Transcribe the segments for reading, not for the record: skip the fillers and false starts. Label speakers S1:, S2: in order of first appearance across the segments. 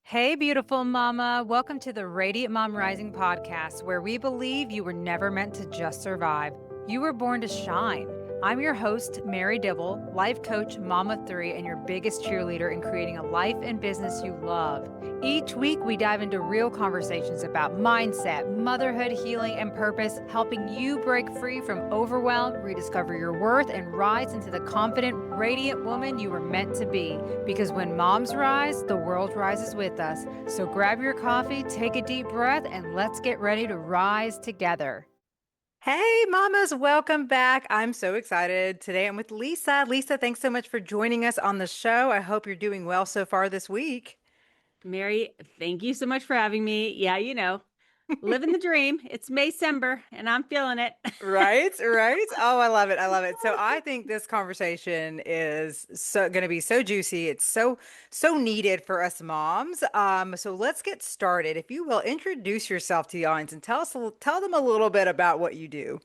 S1: Hey, beautiful mama. Welcome to the Radiant Mom Rising podcast, where we believe you were never meant to just survive. You were born to shine. I'm your host, Mary Dibble, life coach, mom of three, and your biggest cheerleader in creating a life and business you love. Each week, we dive into real conversations about mindset, motherhood, healing, and purpose, helping you break free from overwhelm, rediscover your worth, and rise into the confident, radiant woman you were meant to be. Because when moms rise, the world rises with us. So grab your coffee, take a deep breath, and let's get ready to rise together. Hey, mamas, welcome back. I'm so excited. Today I'm with Lisa. Lisa, thanks so much for joining us on the show. I hope you're doing well so far this week.
S2: Mary, thank you so much for having me. Yeah, living the dream. It's Maycember and I'm feeling it.
S1: Right, right. Oh, I love it. I love it. So I think this conversation is so going to be so juicy. It's so needed for us moms. So let's get started. If you will, introduce yourself to the audience and tell them a little bit about what you do.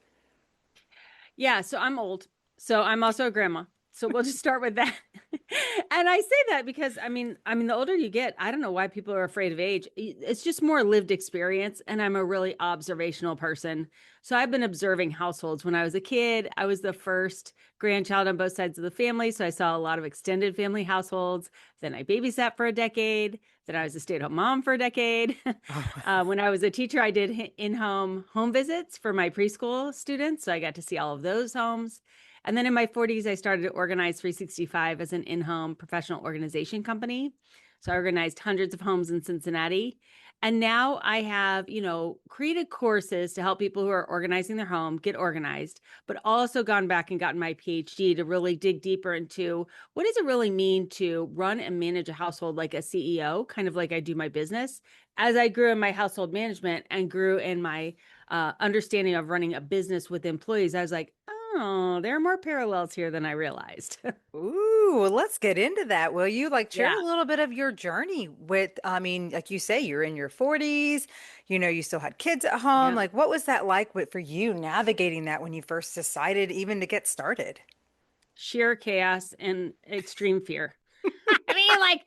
S2: Yeah, so I'm old. So I'm also a grandma. So we'll just start with that. And I say that because I mean the older you get, I don't know why people are afraid of age. It's just more lived experience and I'm a really observational person. So I've been observing households when I was a kid. I was the first grandchild on both sides of the family, so I saw a lot of extended family households. Then I babysat for a decade. Then I was a stay-at-home mom for a decade. When I was a teacher, I did in-home home visits for my preschool students. So I got to see all of those homes. And then in my 40s, I started to organize 365 as an in-home professional organization company. So I organized hundreds of homes in Cincinnati. And now I have, created courses to help people who are organizing their home get organized, but also gone back and gotten my PhD to really dig deeper into what does it really mean to run and manage a household like a CEO, kind of like I do my business. As I grew in my household management and grew in my understanding of running a business with employees, I was like, oh, there are more parallels here than I realized.
S1: Ooh, well, let's get into that. Will you share
S2: Yeah.
S1: a little bit of your journey with, I mean, like you say, you're in your 40s, you still had kids at home.
S2: Yeah.
S1: Like, what was that like for you navigating that when you first decided even to get started?
S2: Sheer chaos and extreme fear. I mean,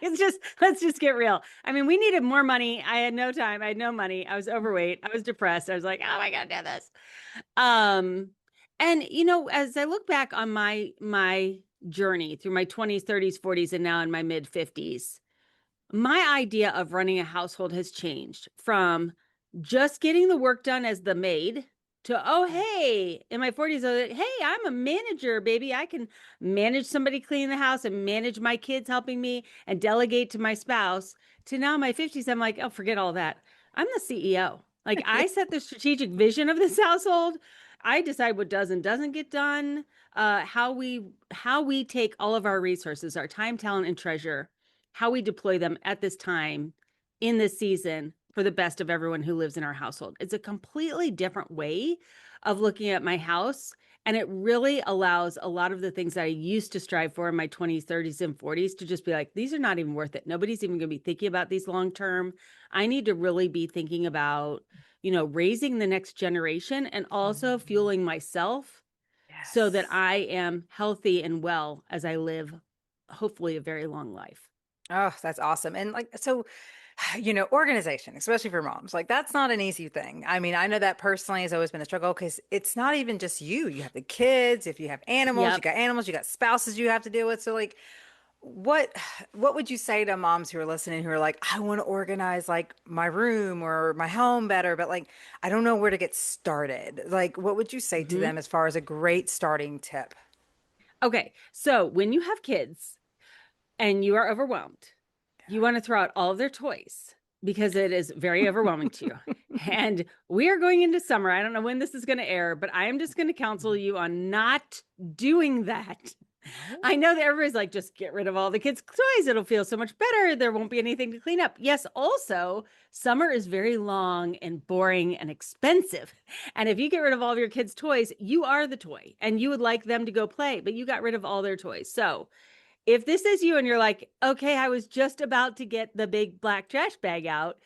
S2: it's just, let's just get real. I mean, we needed more money. I had no time. I had no money. I was overweight. I was depressed. I was like, oh my God, do this. Um, and as I look back on my journey through my 20s, 30s, 40s, and now in my mid 50s, my idea of running a household has changed from just getting the work done as the maid to, oh, hey, in my 40s, I was like, hey, I'm a manager, baby. I can manage somebody cleaning the house and manage my kids helping me and delegate to my spouse. To now in my 50s, I'm like, oh, forget all that. I'm the CEO. Like I set the strategic vision of this household. I decide what does and doesn't get done. How we take all of our resources, our time, talent, and treasure, how we deploy them at this time in this season for the best of everyone who lives in our household. It's a completely different way of looking at my house. And it really allows a lot of the things that I used to strive for in my 20s, 30s, and 40s to just be like, these are not even worth it. Nobody's even going to be thinking about these long term. I need to really be thinking about, raising the next generation and also
S1: Mhm.
S2: fueling myself so that
S1: Yes.
S2: I am healthy and well as I live, hopefully, a very long life.
S1: Oh, that's awesome. And so, organization, especially for moms, that's not an easy thing. I mean, I know that personally has always been a struggle because it's not even just you. You have the kids, if you have
S2: Yep.
S1: animals, you got spouses you have to deal with. So what what would you say to moms who are listening who are like, I want to organize my room or my home better, but I don't know where to get started. What would you say to
S2: Mhm.
S1: them as far as a great starting tip?
S2: Okay. So when you have kids and you are overwhelmed, you want to throw out all of their toys because it is very overwhelming to you. And we are going into summer. I don't know when this is going to air, but I am just going to counsel you on not doing that. I
S1: No.
S2: know that everybody's like, just get rid of all the kids' toys. It'll feel so much better. There won't be anything to clean up. Yes, also, summer is very long and boring and expensive. And if you get rid of all of your kids' toys, you are the toy and you would like them to go play, but you got rid of all their toys. So if this is you and you're like, okay, I was just about to get the big black trash bag out,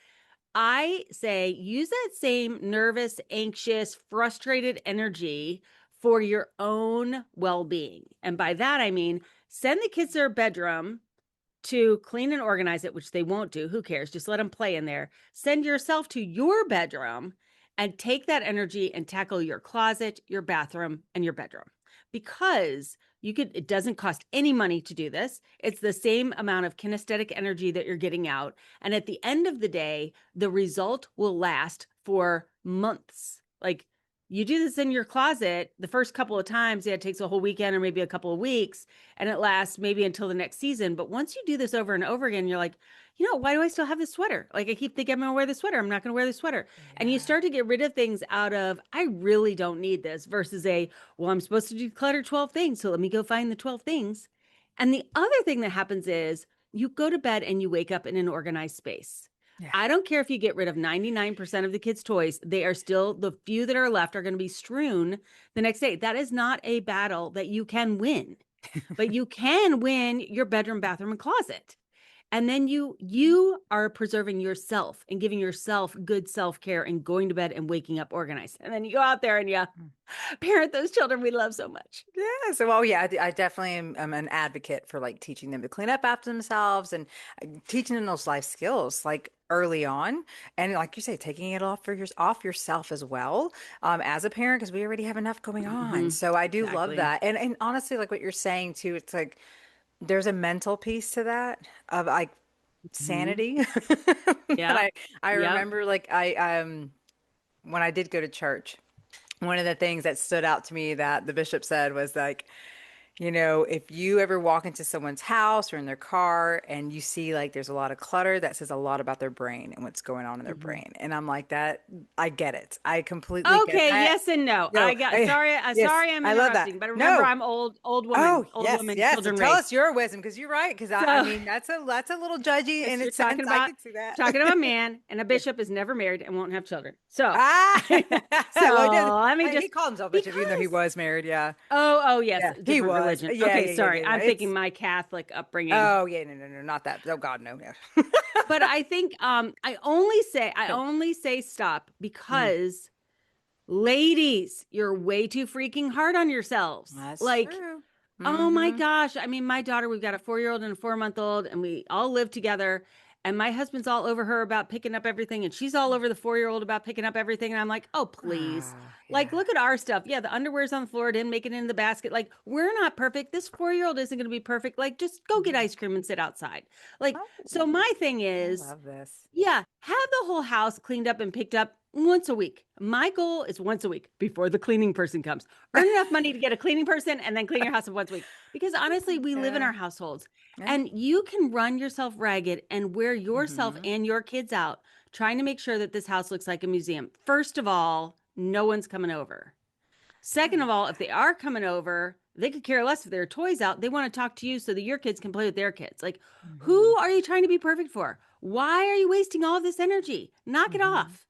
S2: I say use that same nervous, anxious, frustrated energy for your own well being. And by that, I mean, send the kids to their bedroom, to clean and organize it, which they won't do. Who cares? Just let them play in there. Send yourself to your bedroom and take that energy and tackle your closet, your bathroom, and your bedroom. Because it doesn't cost any money to do this. It's the same amount of kinesthetic energy that you're getting out. And at the end of the day, the result will last for months. Like, you do this in your closet the first couple of times, yeah, it takes a whole weekend or maybe a couple of weeks, and it lasts maybe until the next season. But once you do this over and over again, you're like, why do I still have this sweater? Like, I keep thinking I'm gonna wear the sweater. I'm not gonna wear the sweater. And you
S1: Yeah.
S2: start to get rid of things out of, I really don't need this, versus well, I'm supposed to declutter 12 things. So let me go find the 12 things. And the other thing that happens is you go to bed and you wake up in an organized space.
S1: Yeah.
S2: I don't care if you get rid of 99% of the kids' toys, they are still, the few that are left are going to be strewn the next day. That is not a battle that you can win, but you can win your bedroom, bathroom, and closet. And then you are preserving yourself and giving yourself good self-care and going to bed and waking up organized. And then you go out there and you parent those children we love so much.
S1: Yeah. So, well, yeah, I definitely am an advocate for like teaching them to clean up after themselves and teaching them those life skills like early on. And like you say, taking it off yourself as well, as a parent, because we already have enough going on. So I do love
S2: Exactly.
S1: that. And honestly, like what you're saying too, it's like there's a mental piece to that of like
S2: Mhm.
S1: sanity. And
S2: Yep.
S1: I
S2: Yep.
S1: remember like when I did go to church, one of the things that stood out to me that the bishop said was like, if you ever walk into someone's house or in their car and you see like there's a lot of clutter, that says a lot about their brain and what's going on in their
S2: Mhm.
S1: brain. And I'm like that, I get it. I completely get
S2: Okay,
S1: that.
S2: yes and no.
S1: No, yes,
S2: Sorry I'm
S1: I love that.
S2: interrupting, but remember
S1: No.
S2: I'm
S1: Oh,
S2: old
S1: yes,
S2: woman,
S1: yes. So
S2: children
S1: tell us
S2: raised.
S1: your wisdom because you're right. Because I
S2: So
S1: mean, that's a little judgy
S2: because
S1: in
S2: you're
S1: its sense. I can see
S2: talking about a
S1: that.
S2: man, and a
S1: Yeah.
S2: bishop is never married and won't have children. So
S1: Ah, well, he did.
S2: let me
S1: He
S2: just,
S1: called himself bishop even though he
S2: because
S1: was married. Yeah,
S2: oh yes,
S1: yeah, he
S2: different
S1: was.
S2: religion.
S1: Yeah,
S2: Okay,
S1: yeah, yeah, yeah,
S2: sorry.
S1: yeah.
S2: I'm thinking my Catholic upbringing.
S1: Oh, yeah, no, no, no, not that. Oh God, no, no.
S2: But I think I only say stop
S1: Mhm.
S2: because ladies, you're way too freaking hard on yourselves.
S1: That's
S2: Like,
S1: true.
S2: oh my
S1: Mm-hmm.
S2: gosh. I mean, my daughter, we've got a 4-year-old and a 4-month old, and we all live together. And my husband's all over her about picking up everything, and she's all over the 4-year-old about picking up everything. And I'm like, oh, please.
S1: Ah,
S2: Like,
S1: yeah.
S2: look at our stuff. Yeah, the underwear's on the floor, didn't make it in the basket. Like, we're not perfect. This 4-year-old isn't going to be perfect. Like, just go get
S1: Mhm.
S2: ice cream and sit outside. Like, so
S1: Oh,
S2: my thing
S1: I
S2: is,
S1: love this.
S2: yeah, have the whole house cleaned up and picked up once a week. My goal is once a week before the cleaning person comes. Earn enough money to get a cleaning person and then clean your house once a week. Because honestly, we live in
S1: Yeah,
S2: our households
S1: yeah.
S2: and you can run yourself ragged and wear yourself
S1: Mm-hmm.
S2: and your kids out trying to make sure that this house looks like a museum. First of all, no one's coming over.
S1: I
S2: Second of
S1: love
S2: all, if
S1: that.
S2: they are coming over, they could care less if their toys out. They want to talk to you so that your kids can play with their kids. Like, who
S1: Mm-hmm.
S2: are you trying to be perfect for? Why are you wasting all of this energy? Knock it
S1: Mm-hmm.
S2: off.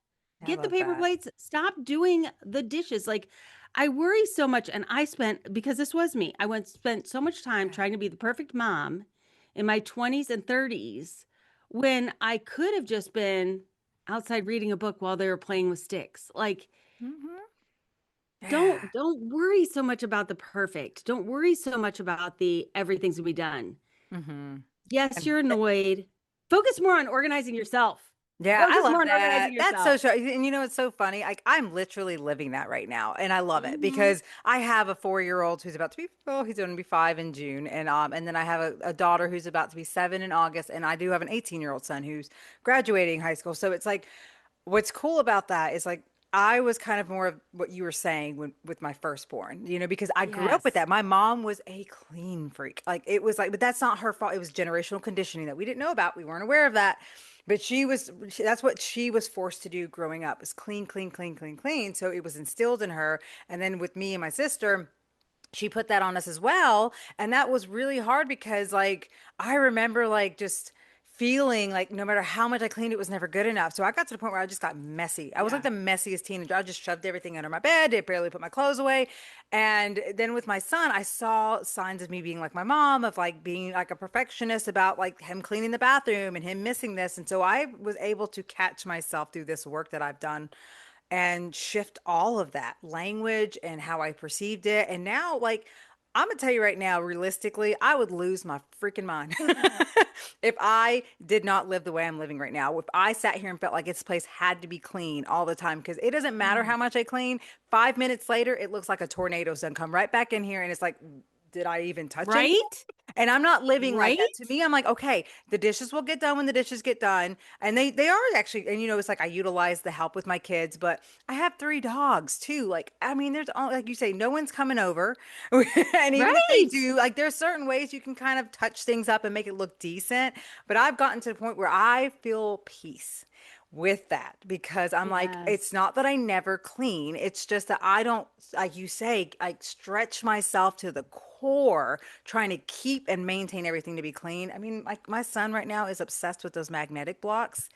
S1: I
S2: Get the
S1: love
S2: paper
S1: that.
S2: plates. Stop doing the dishes. Like, I worry so much, and I spent because this was me. I went spent so much time
S1: Yeah.
S2: trying to be the perfect mom in my 20s and 30s when I could have just been outside reading a book while they were playing with sticks. Like,
S1: Mm-hmm. Yeah.
S2: don't worry so much about the perfect. Don't worry so much about the everything's gonna be done.
S1: Mm-hmm.
S2: Yes,
S1: And
S2: you're annoyed. Focus more on organizing yourself.
S1: yeah, I
S2: Focus
S1: love
S2: more on
S1: that.
S2: organizing
S1: That's so
S2: yourself.
S1: true. And it's so funny. Like I'm literally living that right now, and I love it
S2: Hmm.
S1: because I have a 4-year-old who's about to be he's going to be 5 in June, and then I have a daughter who's about to be 7 in August, and I do have an 18-year-old son who's graduating high school. So it's like what's cool about that is like I was kind of more of what you were saying with my firstborn, because I grew up with
S2: Yes.
S1: that. My mom was a clean freak. Like it was like, but that's not her fault. It was generational conditioning that we didn't know about. We weren't aware of that. But that's what she was forced to do growing up is clean, clean, clean, clean, clean. So it was instilled in her. And then with me and my sister, she put that on us as well. And that was really hard because like I remember like just feeling like no matter how much I cleaned, it was never good enough. So I got to the point where I just got messy. I was like
S2: Yeah.
S1: the messiest teenager. I just shoved everything under my bed, did barely put my clothes away. And then with my son, I saw signs of me being like my mom, of like being like a perfectionist about like him cleaning the bathroom and him missing this. And so I was able to catch myself through this work that I've done and shift all of that language and how I perceived it. And now, like, I'm gonna tell you right now, realistically, I would lose my freaking mind if I did not live the way I'm living right now. If I sat here and felt like this place had to be clean all the time, because it doesn't matter how much I clean, 5 minutes later, it looks like a tornado's done come right back in here, and it's like, did I even touch anything?
S2: Right?
S1: And I'm not living like that. To
S2: Right?
S1: me, I'm like, okay, the dishes will get done when the dishes get done. And they are actually, and it's like I utilize the help with my kids, but I have three dogs too. Like, I mean, there's all, like you say, no one's coming over. And even if they
S2: Right.
S1: do, like there's certain ways you can kind of touch things up and make it look decent. But I've gotten to the point where I feel peace with that because I'm like, it's
S2: Yes.
S1: not that I never clean. It's just that I don't, like you say, I stretch myself to the core trying to keep and maintain everything to be clean. I mean, like my son right now is obsessed with those magnetic blocks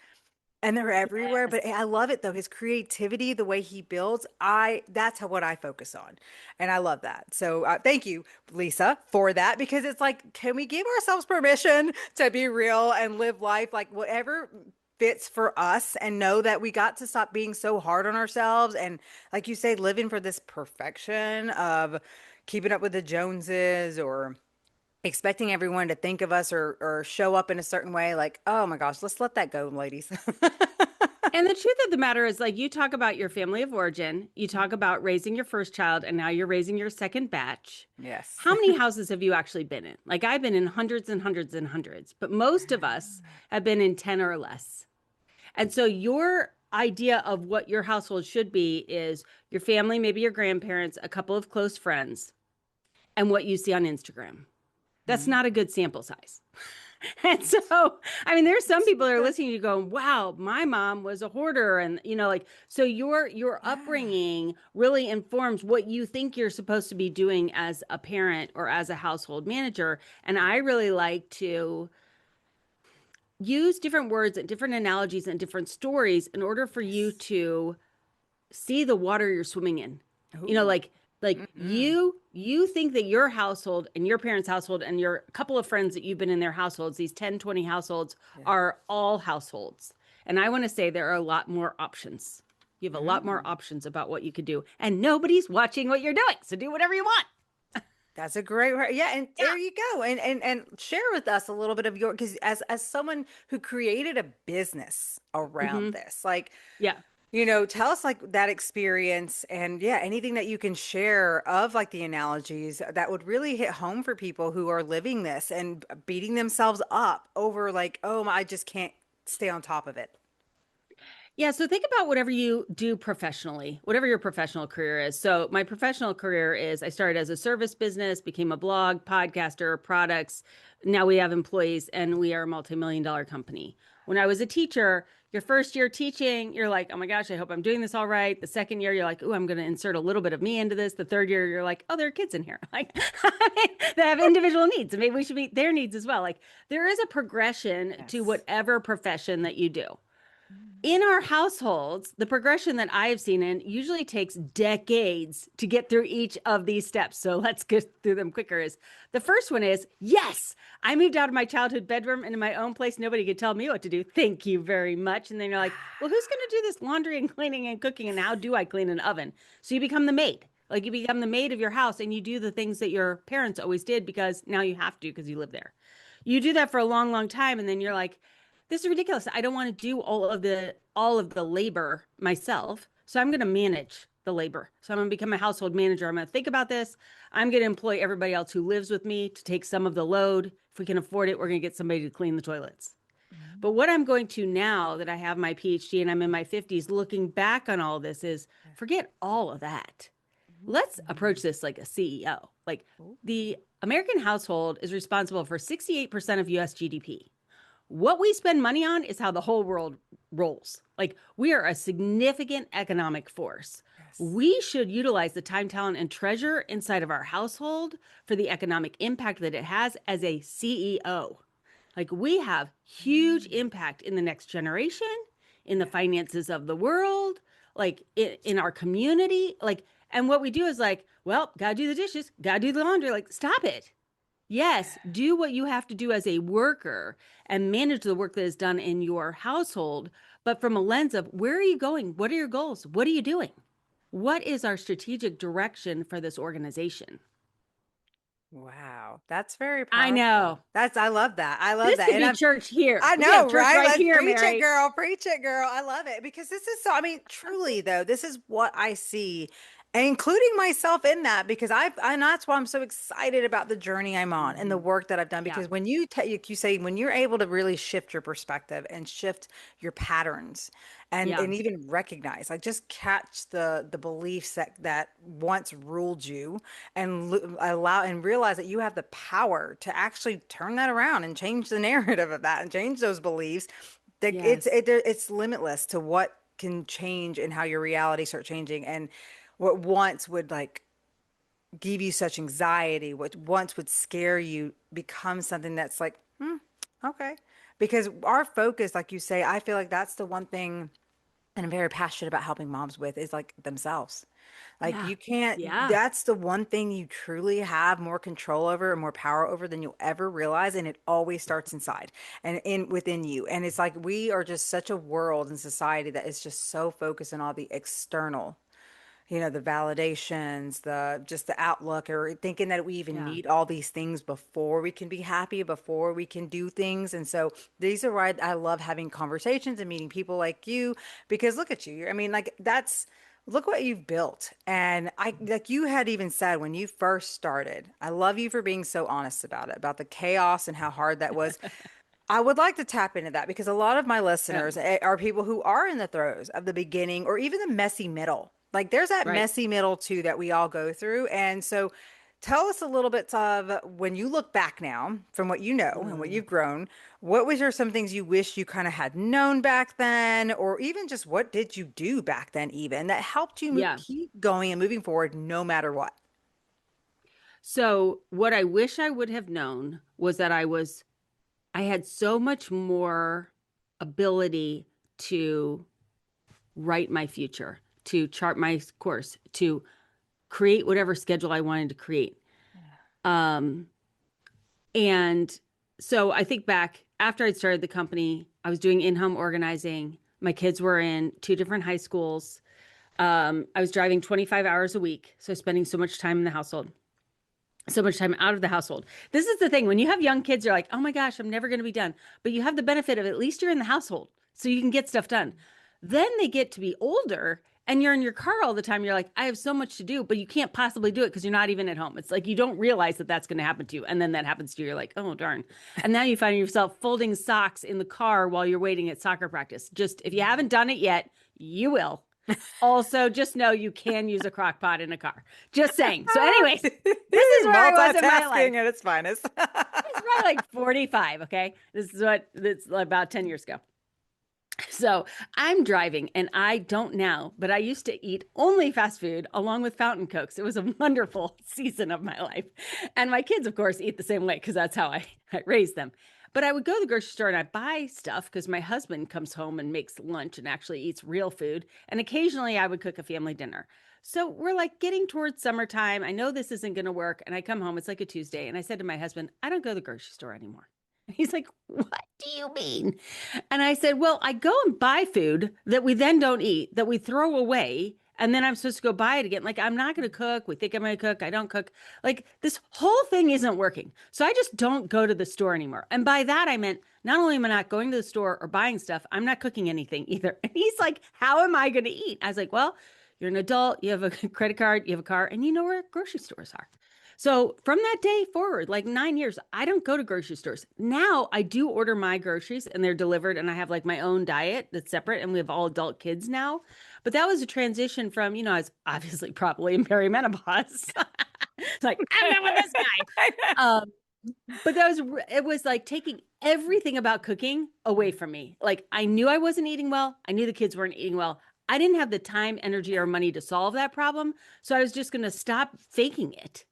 S1: and they're everywhere, but
S2: Yes.
S1: I love it though. His creativity, the way he builds, that's what I focus on. And I love that. So thank you, Lisa, for that because it's like, can we give ourselves permission to be real and live life like whatever fits for us and know that we got to stop being so hard on ourselves and like you say, living for this perfection of keeping up with the Joneses or expecting everyone to think of us or show up in a certain way like oh my gosh let's let that go ladies.
S2: And the truth of the matter is, like, you talk about your family of origin, you talk about raising your first child, and now you're raising your second batch.
S1: Yes.
S2: How many houses have you actually been in? Like, I've been in hundreds and hundreds and hundreds, but most of us have been in 10 or less. And so, your idea of what your household should be is your family, maybe your grandparents, a couple of close friends, and what you see on Instagram. That's
S1: Mhm.
S2: not a good sample size. And so, I mean, there's some
S1: It's
S2: people that are
S1: not.
S2: listening to you going, wow, my mom was a hoarder. And, like, so your
S1: Yeah.
S2: upbringing really informs what you think you're supposed to be doing as a parent or as a household manager. And I really like to use different words and different analogies and different stories in order for you
S1: Yes.
S2: to see the water you're swimming in. You know,
S1: Ooh.
S2: like
S1: Mm-hmm.
S2: you think that your household and your parents' household and your couple of friends that you've been in their households, these 10, 20 households
S1: Yeah.
S2: are all households. And I want to say there are a lot more options. You have a lot more
S1: Mm.
S2: options about what you could do. And nobody's watching what you're doing. So do whatever you want.
S1: That's a great yeah, and
S2: Yeah.
S1: there you go. And share with us a little bit of your because as someone who created a business around
S2: Hmm.
S1: this, like
S2: Yeah.
S1: tell us like that experience and yeah, anything that you can share of like the analogies that would really hit home for people who are living this and beating themselves up over like, oh, I just can't stay on top of it.
S2: Yeah, so think about whatever you do professionally, whatever your professional career is. So, my professional career is I started as a service business, became a blog, podcaster, products. Now we have employees and we are a multi-million dollar company. When I was a teacher, your first year teaching, you're like, oh my gosh, I hope I'm doing this all right. The second year, you're like, oh, I'm going to insert a little bit of me into this. The third year, you're like, oh, there are kids in here like that have individual needs. And maybe we should meet their needs as well. Like, there is a progression to
S1: Yes.
S2: whatever profession that you do in our households, the progression that I have seen in usually takes decades to get through each of these steps. So let's get through them quicker. Is the first one is yes, I moved out of my childhood bedroom into my own place. Nobody could tell me what to do. Thank you very much. And then you're like, well, who's going to do this laundry and cleaning and cooking? And how do I clean an oven? So you become the maid. Like you become the maid of your house and you do the things that your parents always did because now you have to because you live there. You do that for a long, long time. And then you're like, this is ridiculous. I don't want to do all of the labor myself. So I'm going to manage the labor. So I'm going to become a household manager. I'm going to think about this. I'm going to employ everybody else who lives with me to take some of the load. If we can afford it, we're going to get somebody to clean the toilets. But what I'm going to now that I have my PhD and I'm in my 50s, looking back on all this is forget all of that. Let's approach this like a CEO. Like the American household is responsible for 68% of US GDP. What we spend money on is how the whole world rolls. Like we are a significant economic force.
S1: Yes.
S2: We should utilize the time, talent, and treasure inside of our household for the economic impact that it has as a CEO. Like we have huge
S1: Mm.
S2: impact in the next generation, in the
S1: Yeah.
S2: finances of the world, like in our community. Like, and what we do is like, well, gotta do the dishes, gotta do the laundry. Like, stop it. Yes, do what you have to do as a worker and manage the work that is done in your household, but from a lens of where are you going? What are your goals? What are you doing? What is our strategic direction for this organization?
S1: Wow. That's very
S2: I know.
S1: powerful. I love that. I love
S2: This
S1: that.
S2: could
S1: And
S2: be church here.
S1: I
S2: We have
S1: know,
S2: church
S1: right?
S2: right
S1: Let's
S2: here,
S1: preach it,
S2: Mary.
S1: girl. Preach it, girl. I love it because this is so, I mean, truly though, this is what I see, and including myself in that, because and that's why I'm so excited about the journey I'm on and the
S2: Mhm.
S1: work that I've done.
S2: Yeah.
S1: Because when you say, when you're able to really shift your perspective and shift your patterns
S2: Yeah.
S1: and even recognize, like just catch the beliefs that once ruled you and allow and realize that you have the power to actually turn that around and change the narrative of that and change those beliefs. That
S2: Yes.
S1: it's limitless to what can change and how your reality start changing, and what once would like give you such anxiety, what once would scare you, becomes something that's like, okay. Because our focus, like you say, I feel like that's the one thing, and I'm very passionate about helping moms with, is like themselves. Like
S2: Yeah.
S1: you can't,
S2: Yeah.
S1: that's the one thing you truly have more control over and more power over than you'll ever realize. And it always starts inside and in within you. And it's like we are just such a world and society that is just so focused on all the external, the validations, the just the outlook, or thinking that we even
S2: Yeah.
S1: need all these things before we can be happy, before we can do things. And so these are why I love having conversations and meeting people like you, because look at you. I mean, like look what you've built. And like you had even said when you first started, I love you for being so honest about it, about the chaos and how hard that was. I would like to tap into that because a lot of my
S2: Yeah.
S1: listeners are people who are in the throes of the beginning or even the messy middle. Like there's that
S2: Right.
S1: messy middle too that we all go through. And so tell us a little bit of when you look back now from what you know and what
S2: Mm.
S1: you've grown, what was there some things you wish you kind of had known back then, or even just what did you do back then even that helped you
S2: Yeah.
S1: keep going and moving forward no matter what?
S2: So what I wish I would have known was that I had so much more ability to write my future, to chart my course, to create whatever schedule I wanted to create. Um, and so I think back after I'd started the company, I was doing in-home organizing. My kids were in two different high schools. I was driving 25 hours a week, so spending so much time in the household, so much time out of the household. This is the thing. When you have young kids, you're like, oh my gosh, I'm never going to be done. But you have the benefit of at least you're in the household, so you can get stuff done. Then they get to be older and you're in your car all the time. You're like, I have so much to do, but you can't possibly do it because you're not even at home. It's like you don't realize that that's going to happen to you. And then that happens to you. You're like, oh, darn. And now you find yourself folding socks in the car while you're waiting at soccer practice. Just if you haven't done it yet, you will. Also, just know you can use a crock pot in a car. Just saying. So, anyways, this is where I was in my life.
S1: Multitasking at its finest.
S2: It's probably like 45. Okay. This is what it's about 10 years ago. So I'm driving and I don't now, but I used to eat only fast food along with fountain cokes. It was a wonderful season of my life. And my kids, of course, eat the same way because that's how I raised them. But I would go to the grocery store and I buy stuff because my husband comes home and makes lunch and actually eats real food. And occasionally I would cook a family dinner. So we're like getting towards summertime. I know this isn't going to work. And I come home, it's like a Tuesday. And I said to my husband, I don't go to the grocery store anymore. And he's like, what do you mean? And I said, well, I go and buy food that we then don't eat, that we throw away. And then I'm supposed to go buy it again. Like, I'm not going to cook. We think I'm going to cook. I don't cook. Like, this whole thing isn't working. So I just don't go to the store anymore. And by that, I meant not only am I not going to the store or buying stuff, I'm not cooking anything either. And he's like, how am I going to eat? I was like, well, you're an adult. You have a credit card. You have a car. And you know where grocery stores are. So from that day forward, like 9 years, I don't go to grocery stores. Now I do order my groceries and they're delivered, and I have like my own diet that's separate, and we have all adult kids now. But that was a transition from, I was obviously probably in perimenopause. It's like, I'm done with this guy. But it was like taking everything about cooking away from me. Like I knew I wasn't eating well. I knew the kids weren't eating well. I didn't have the time, energy, or money to solve that problem. So I was just going to stop faking it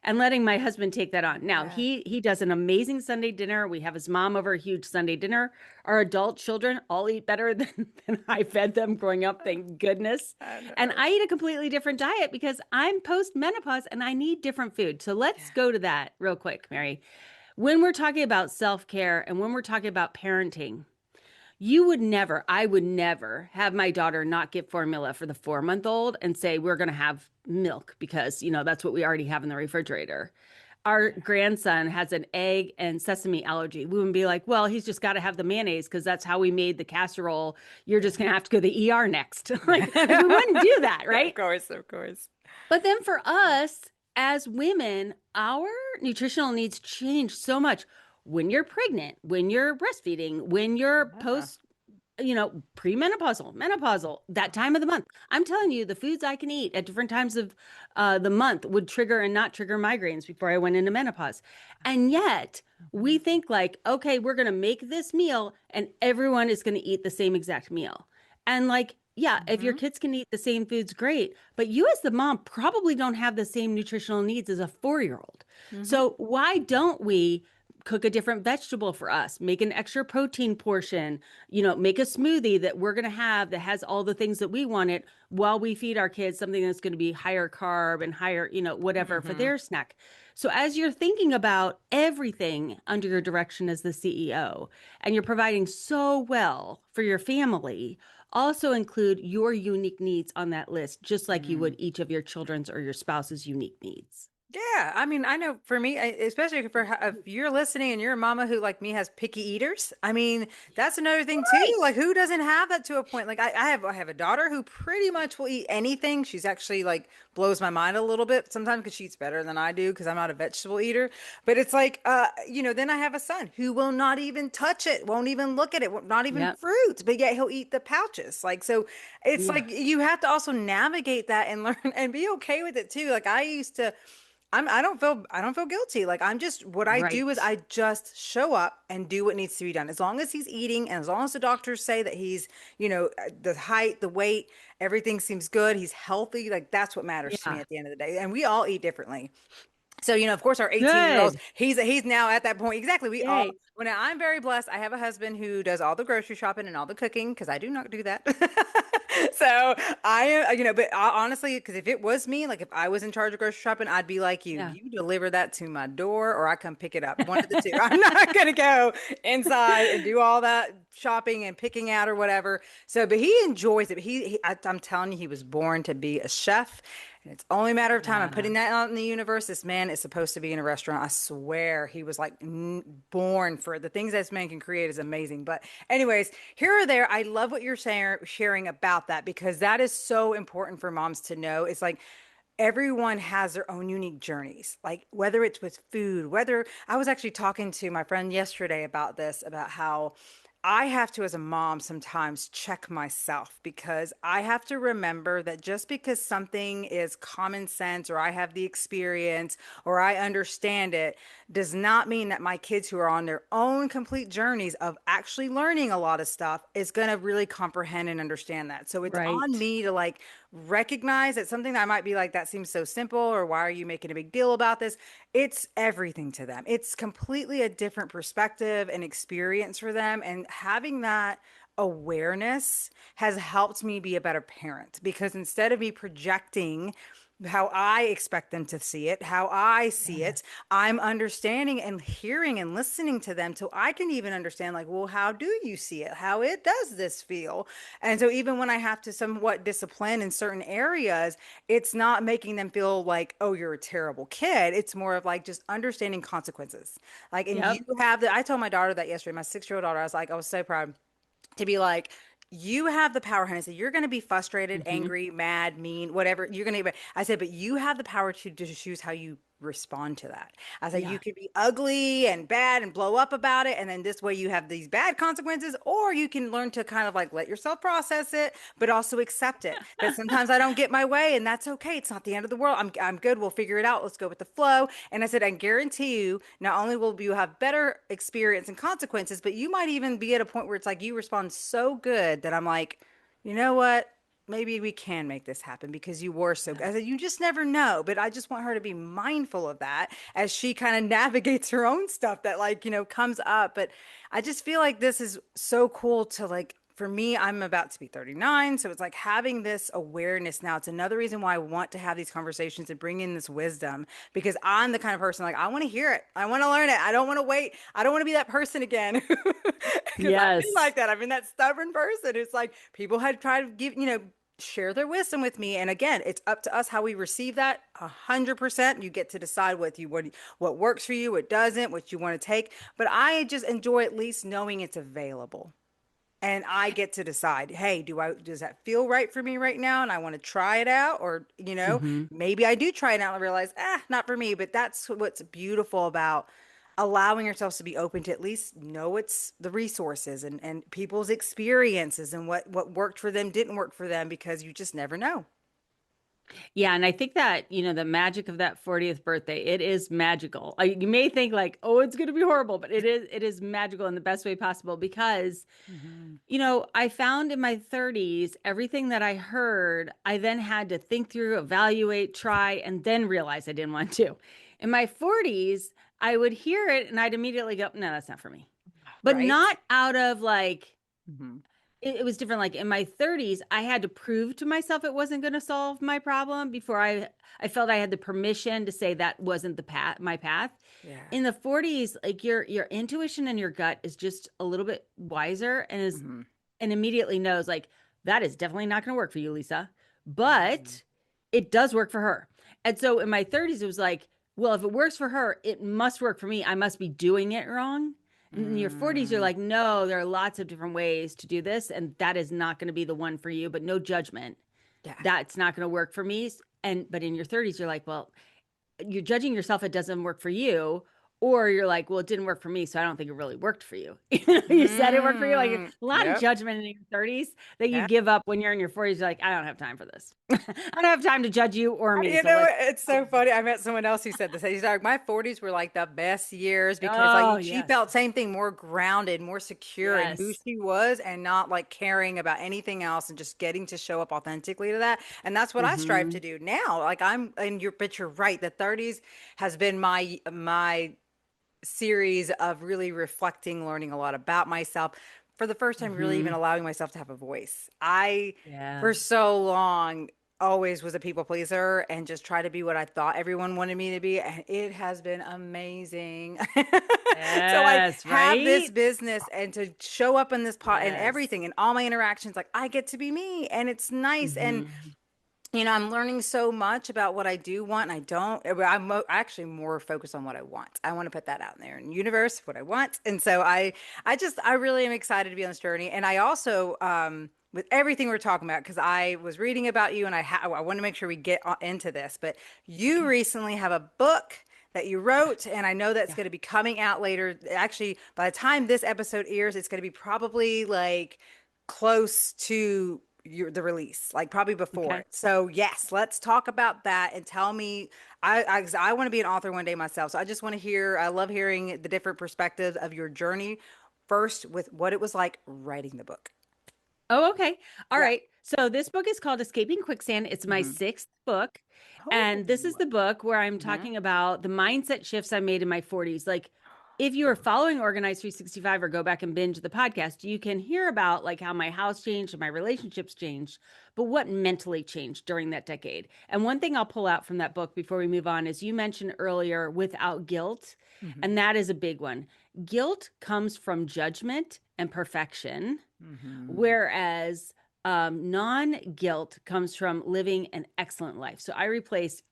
S2: and letting my husband take that on. Now
S1: Yeah.
S2: he does an amazing Sunday dinner. We have his mom over, a huge Sunday dinner. Our adult children all eat better than I fed them growing up, thank goodness.
S1: I
S2: And
S1: know.
S2: I eat a completely different diet because I'm post menopause and I need different food. So let's
S1: Yeah.
S2: go to that real quick, Mary. When we're talking about self-care and when we're talking about parenting, I would never have my daughter not get formula for the 4-month old and say, we're going to have milk because, that's what we already have in the refrigerator. our grandson has an egg and sesame allergy. We would be like, well, he's just got to have the mayonnaise because that's how we made the casserole. You're just going to have to go to the ER next. Like we wouldn't do that,
S1: Yeah, of
S2: right?
S1: course, of course.
S2: But then for us as women, our nutritional needs change so much when you're pregnant, when you're breastfeeding, when you're
S1: Yeah.
S2: post, premenopausal, menopausal, that time of the month. I'm telling you, the foods I can eat at different times of the month would trigger and not trigger migraines before I went into menopause. And yet, we think like, okay, we're going to make this meal and everyone is going to eat the same exact meal. And like, yeah, if your
S1: Mhm.
S2: kids can eat the same foods, great. But you, as the mom, probably don't have the same nutritional needs as a 4-year-old.
S1: Mhm.
S2: So, why don't we cook a different vegetable for us, make an extra protein portion, make a smoothie that we're going to have that has all the things that we wanted while we feed our kids something that's going to be higher carb and higher, whatever for
S1: Mhm.
S2: their snack. So, as you're thinking about everything under your direction as the CEO, and you're providing so well for your family, also include your unique needs on that list, just like you would
S1: Mm.
S2: each of your children's or your spouse's unique needs.
S1: Yeah, I mean, I know for me, especially for if you're listening and you're a mama who, like me, has picky eaters. I mean, that's another thing too.
S2: Right.
S1: Like, who doesn't have that to a point? Like, I have a daughter who pretty much will eat anything. She's actually like blows my mind a little bit sometimes because she eats better than I do because I'm not a vegetable eater. But it's like, then I have a son who will not even touch it, won't even look at it, not even
S2: Yep.
S1: fruits, but yet he'll eat the pouches. Like, so it's
S2: Yeah.
S1: like you have to also navigate that and learn and be okay with it too. Like, I used to. I don't feel guilty. Like I'm just what I do is
S2: Right.
S1: I just show up and do what needs to be done. As long as he's eating and as long as the doctors say that he's, the height, the weight, everything seems good, he's healthy, like that's what matters to me
S2: Yeah.
S1: at the end of the day. And we all eat differently. So, of course, our 18-year-olds,
S2: Good.
S1: he's now at that point. Exactly. We all,
S2: Yay.
S1: when I'm very blessed, I have a husband who does all the grocery shopping and all the cooking because I do not do that. So I am, but honestly, because if it was me, like if I was in charge of grocery shopping, I'd be like you.
S2: Yeah.
S1: You deliver that to my door or I come pick it up. One of the two. I'm not going to go inside and do all that shopping and picking out or whatever. So, but he enjoys it. I'm telling you, he was born to be a chef. And it's only a matter of time. I'm
S2: Yeah.
S1: putting that out in the universe. This man is supposed to be in a restaurant. I swear he was like born for it. The things this man can create is amazing. But anyways, here or there, I love what you're sharing about that because that is so important for moms to know. It's like everyone has their own unique journeys, like whether it's with food, whether I was actually talking to my friend yesterday about this, about how I have to, as a mom, sometimes check myself because I have to remember that just because something is common sense or I have the experience or I understand it does not mean that my kids who are on their own complete journeys of actually learning a lot of stuff is going to really comprehend and understand that. So it's on
S2: Right.
S1: me to like recognize that something that I might be like, that seems so simple, or why are you making a big deal about this? It's everything to them. It's completely a different perspective and experience for them. And having that awareness has helped me be a better parent because instead of me projecting how I expect them to see it, how I see
S2: Yeah.
S1: it, I'm understanding and hearing and listening to them so I can even understand, like, well, how do you see it? How it does this feel? And so even when I have to somewhat discipline in certain areas, it's not making them feel like, oh, you're a terrible kid. It's more of like just understanding consequences. Like, and you
S2: Yep.
S1: have I told my daughter that yesterday, my 6-year-old daughter, I was like, I was so proud to be like, you have the power, honey. I said, you're going to be frustrated,
S2: Hmm.
S1: angry, mad, mean, whatever. You're going to, I said, but you have the power to choose how you respond to that. I said, you
S2: Yeah.
S1: could be ugly and bad and blow up about it. And then this way you have these bad consequences, or you can learn to kind of like let yourself process it, but also accept it. That sometimes I don't get my way and that's okay. It's not the end of the world. I'm good. We'll figure it out. Let's go with the flow. And I said, I guarantee you, not only will you have better experience and consequences, but you might even be at a point where it's like you respond so good that I'm like, you know what? Maybe we can make this happen because you were so good.
S2: Yeah.
S1: I said, you just never know. But I just want her to be mindful of that as she kind of navigates her own stuff that, like, comes up. But I just feel like this is so cool to, like, for me, I'm about to be 39. So it's like having this awareness now. It's another reason why I want to have these conversations and bring in this wisdom because I'm the kind of person like, I want to hear it. I want to learn it. I don't want to wait. I don't want to be that person again. Because I've been
S2: Yes.
S1: like that. I've been that stubborn person. It's like people had tried to give,
S3: share their wisdom with me. And again, it's up to us how we receive that. 100%. You get to decide what works for you, what doesn't, what you want to take. But I just enjoy at least knowing it's available. And I get to decide, hey, does that feel right for me right now? And I want to try it out. Or,
S2: Hmm.
S3: maybe I do try it out and realize, not for me. But that's what's beautiful about allowing yourselves to be open to at least know it's the resources and people's experiences and what worked for them, didn't work for them, because you just never know.
S2: Yeah, and I think that, the magic of that 40th birthday, it is magical. You may think like, oh, it's going to be horrible, but it is magical in the best way possible because,
S3: Hmm.
S2: I found in my 30s, everything that I heard, I then had to think through, evaluate, try, and then realize I didn't want to. In my 40s, I would hear it and I'd immediately go, no, that's not for me. But
S3: Right?
S2: not out of like,
S3: Hmm.
S2: it was different. Like in my 30s, I had to prove to myself it wasn't going to solve my problem before I felt I had the permission to say that wasn't the path, my path.
S3: Yeah.
S2: In the 40s, like your intuition and your gut is just a little bit wiser
S3: Hmm.
S2: and immediately knows like that is definitely not going to work for you, Lisa. But it does work for her. And so in my 30s, it was like, well, if it works for her, it must work for me. I must be doing it wrong. In your 40s, you're
S3: Mm.
S2: like, no, there are lots of different ways to do this, and that is not going to be the one for you, but no judgment.
S3: Yeah.
S2: That's not going to work for me. And but in your 30s, you're like, well, you're judging yourself it doesn't work for you, or you're like, well, it didn't work for me, so I don't think it really worked for you. You said it worked for you. Like a lot of
S3: Yep.
S2: judgment in your 30s that you
S3: Yeah.
S2: give up when you're in your 40s. You're like, I don't have time for this. I don't have time to judge you or me. So let's.
S3: It's so funny. I met someone else who said this. He's like, my 40s were like the best years because
S2: Oh,
S3: she
S2: yes.
S3: felt same thing, more grounded, more secure in who
S2: Yes.
S3: she was and not like caring about anything else and just getting to show up authentically to that. And that's what I strive to
S2: Hmm.
S3: do now. Like but you're right. The 30s has been my series of really reflecting, learning a lot about myself. For the first time, really even
S2: Hmm.
S3: allowing myself to have a voice. I,
S2: Yeah.
S3: for so long, always was a people pleaser and just try to be what I thought everyone wanted me to be. And it has been amazing. So I
S2: Yes.
S3: have this
S2: Right.
S3: business and to show up in this pot and
S2: Yes.
S3: everything and all my interactions, like I get to be me and it's nice. And
S2: Hmm.
S3: I'm learning so much about what I do want and I don't. Actually more focused on what I want. I want to put that out there in the universe, what I want. And so I really am excited to be on this journey. And I also, with everything we're talking about, because I was reading about you and I want to make sure we get into this, but you
S2: Okay.
S3: recently have a book that you
S2: Yeah.
S3: wrote, and I know that's
S2: Yeah.
S3: going to be coming out later. Actually, by the time this episode airs, it's going to be probably like close to the release, like probably before
S2: Okay.
S3: it. So yes, let's talk about that and tell me. I want to be an author one day myself. So I just want to hear. I love hearing the different perspectives of your journey. First, with what it was like writing the book.
S2: Oh, okay. All
S3: Yeah.
S2: right. So this book is called Escaping Quicksand. It's my
S3: Hmm.
S2: sixth book. And this is
S3: Oh.
S2: the book where I'm
S3: Hmm.
S2: talking about the mindset shifts I made in my 40s. Like if you are following Organize 365 or go back and binge the podcast, you can hear about like how my house changed and my relationships changed, but what mentally changed during that decade. And one thing I'll pull out from that book before we move on is you mentioned earlier without guilt,
S3: Hmm.
S2: and that is a big one. Guilt comes from judgment and perfection.
S3: Hmm.
S2: Whereas non guilt comes from living an excellent life. So I replaced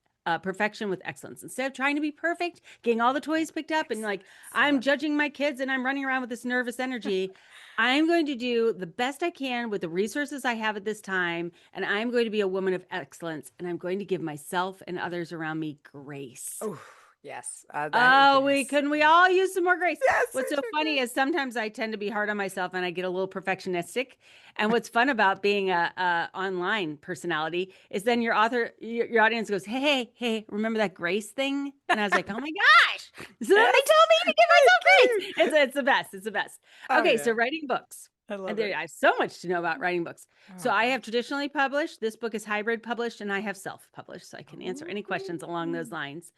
S2: perfection with excellence. Instead of trying to be perfect, getting all the toys picked up and like,
S3: Excellence. I
S2: I'm
S3: love
S2: judging my kids and I'm running around with this nervous energy. I'm going to do the best I can with the resources I have at this time. And I'm going to be a woman of excellence. And I'm going to give myself and others around me grace.
S3: Oh, yes.
S2: Oh,
S3: Yes.
S2: we all use some more grace.
S3: Yes,
S2: What's
S3: we
S2: so
S3: sure
S2: funny is sometimes I tend to be hard on myself and I get a little perfectionistic. And what's fun about being a online personality is then your audience goes, hey, remember that grace thing? And I was like, oh my gosh,
S3: can.
S2: somebody
S3: Yes.
S2: told me to give
S3: Thank
S2: myself
S3: you.
S2: grace. It's the best. It's the best.
S3: Oh,
S2: Okay, so
S3: yeah.
S2: writing books.
S3: I
S2: And
S3: love
S2: there,
S3: it.
S2: I have so much to know about writing books. So
S3: Oh.
S2: I have traditionally published. This book is hybrid published, and I have self-published, so I can answer any questions along those
S3: Ooh.
S2: lines.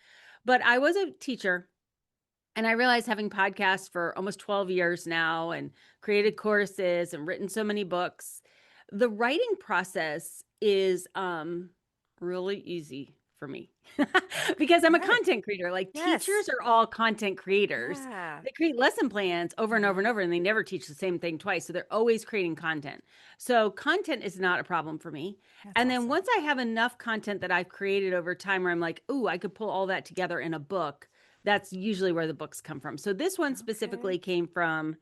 S2: But I was a teacher and I realized having podcasts for almost 12 years now and created courses and written so many books, the writing process is really easy for me because I'm a
S3: Right.
S2: content creator. Like
S3: Yes.
S2: teachers are all content creators.
S3: Yeah.
S2: They create lesson plans over and over and over, and they never teach the same thing twice. So they're always creating content. So content is not a problem for me.
S3: That's
S2: And then
S3: awesome.
S2: once I have enough content that I've created over time where I'm like, oh, I could pull all that together in a book, that's usually where the books come from. So this one
S3: Okay.
S2: specifically came from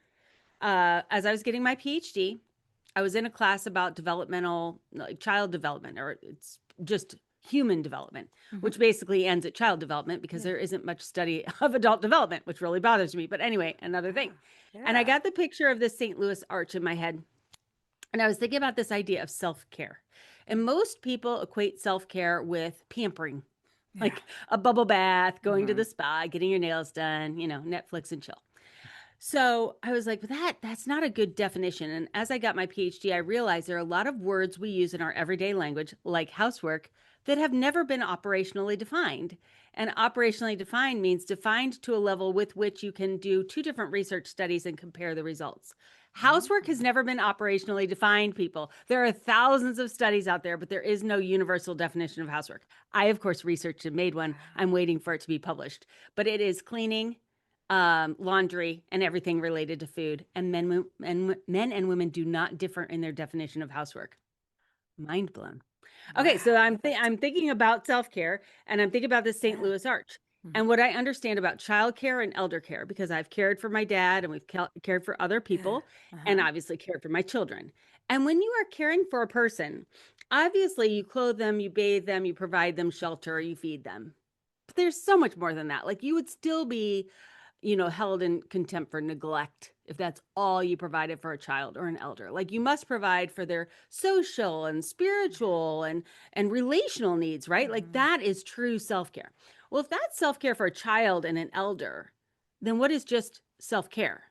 S2: as I was getting my PhD. I was in a class about developmental, like child development, or it's just human development,
S3: Mm-hmm.
S2: which basically ends at child development because
S3: Yeah.
S2: there isn't much study of adult development, which really bothers me. But anyway, another thing. And I
S3: Yeah.
S2: got the picture of the St. Louis arch in my head. And I was thinking about this idea of self care. And most people equate self care with pampering,
S3: Yeah.
S2: like a bubble bath, going to
S3: Mm-hmm.
S2: the spa, getting your nails done, Netflix and chill. So I was like, that's not a good definition. And as I got my PhD, I realized there are a lot of words we use in our everyday language, like housework, that have never been operationally defined. And operationally defined means defined to a level with which you can do two different research studies and compare the results. Housework has never been operationally defined, people. There are thousands of studies out there, but there is no universal definition of housework. I, of course, researched and made one. I'm waiting for it to be published. But it is cleaning, laundry, and everything related to food. And men and women do not differ in their definition of housework. Mind blown. Okay, so
S3: Wow. That's
S2: I'm thinking about self care, and I'm thinking about the St.
S3: yeah.
S2: Louis Arch,
S3: Mm-hmm.
S2: and what I understand about child care and elder care, because I've cared for my dad, and we've cared for other
S3: Yeah.
S2: people, and
S3: Uh-huh.
S2: obviously cared for my children. And when you are caring for a person, obviously you clothe them, you bathe them, you provide them shelter, you feed them. But there's so much more than that. Like you would still be, held in contempt for neglect if that's all you provided for a child or an elder. Like you must provide for their social and spiritual and relational needs, right? Like
S3: Mm-hmm.
S2: that is true self-care. Well, if that's self-care for a child and an elder, then what is just self-care?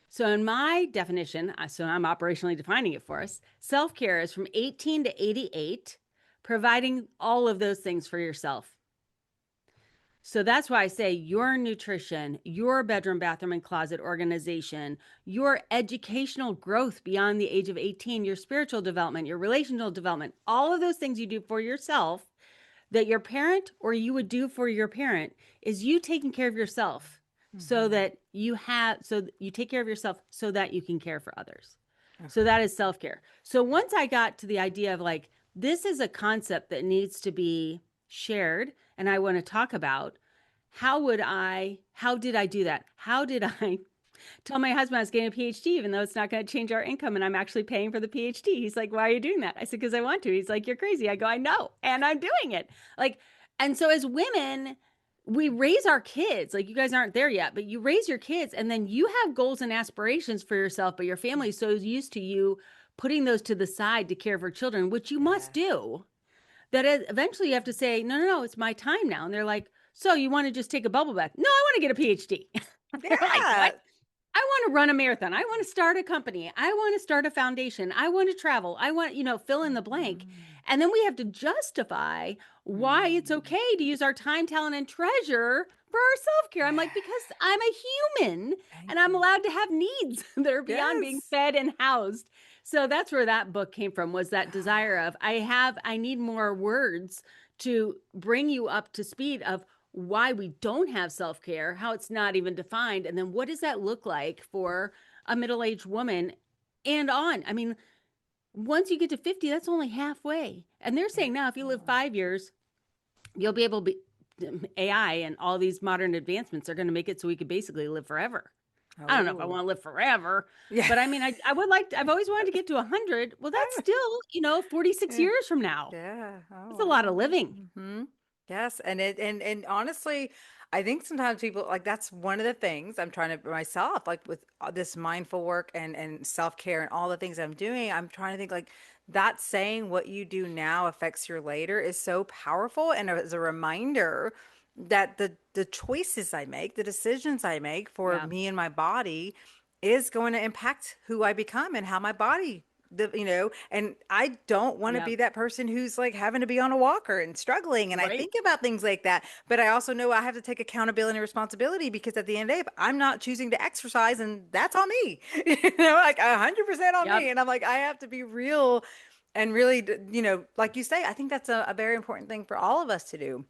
S2: So in my definition, so I'm operationally defining it for us, self-care is from 18 to 88, providing all of those things for yourself. So that's why I say your nutrition, your bedroom, bathroom, and closet organization, your educational growth beyond the age of 18, your spiritual development, your relational development, all of those things you do for yourself that your parent or you would do for your parent is you taking care of yourself so
S3: Mm-hmm.
S2: that so you take care of yourself so that you can care for others. So
S3: Okay.
S2: that is self care. So once I got to the idea of like, this is a concept that needs to be shared and I want to talk about, how did I do that? How did I tell my husband I was getting a PhD, even though it's not going to change our income and I'm actually paying for the PhD? He's like, why are you doing that? I said, because I want to. He's like, you're crazy. I go, I know. And I'm doing it. Like, and so as women, we raise our kids. Like, you guys aren't there yet, but you raise your kids and then you have goals and aspirations for yourself, but your family is so used to you putting those to the side to care for children, which you
S3: Yeah.
S2: must do, that eventually you have to say, no, no, no, it's my time now. And they're like, so you want to just take a bubble bath? No, I want to get a PhD. They're like,
S3: Yeah.
S2: what? I want to run a marathon. I want to start a company. I want to start a foundation. I want to travel. I want, fill in the blank.
S3: Mm-hmm.
S2: And then we have to justify why it's
S3: Mm-hmm.
S2: okay to use our time, talent, and treasure for our self care. I'm
S3: Yeah.
S2: like, because I'm a human
S3: Thank
S2: and I'm
S3: you.
S2: allowed to have needs that are beyond being
S3: Yes.
S2: fed and housed. So that's where that book came from, was that desire of I need more words to bring you up to speed of why we don't have self care, how it's not even defined, and then what does that look like for a middle aged woman and on. I mean, once you get to 50, that's only halfway. And they're
S3: Yeah.
S2: saying now, if you live
S3: Oh.
S2: 5 years, you'll be able to be. AI and all these modern advancements are going to make it so we could basically live forever. I don't know if I
S3: Oh.
S2: want to live forever,
S3: Yeah.
S2: but I mean, I would like I've always wanted to get to 100. Well, that's still, 46
S3: Yeah.
S2: years from now.
S3: Yeah. Oh
S2: It's a lot of
S3: wow.
S2: living.
S3: Mm-hmm. Yes, and honestly, I think sometimes people like that's one of the things I'm trying to myself like with this mindful work and self-care and all the things I'm doing, I'm trying to think like that saying what you do now affects your later is so powerful and as a reminder that the choices I make, the decisions I make for
S2: Yeah.
S3: me and my body is going to impact who I become and how my body and I don't want to
S2: Yeah.
S3: be that person who's like having to be on a walker and struggling. And I
S2: Right.
S3: think about things like that. But I also know I have to take accountability and responsibility because at the end of the day, if I'm not choosing to exercise and that's on me, like 100% on
S2: Yep.
S3: me. And I'm like, I have to be real And really, like you say, I think that's a very important thing for all of us to do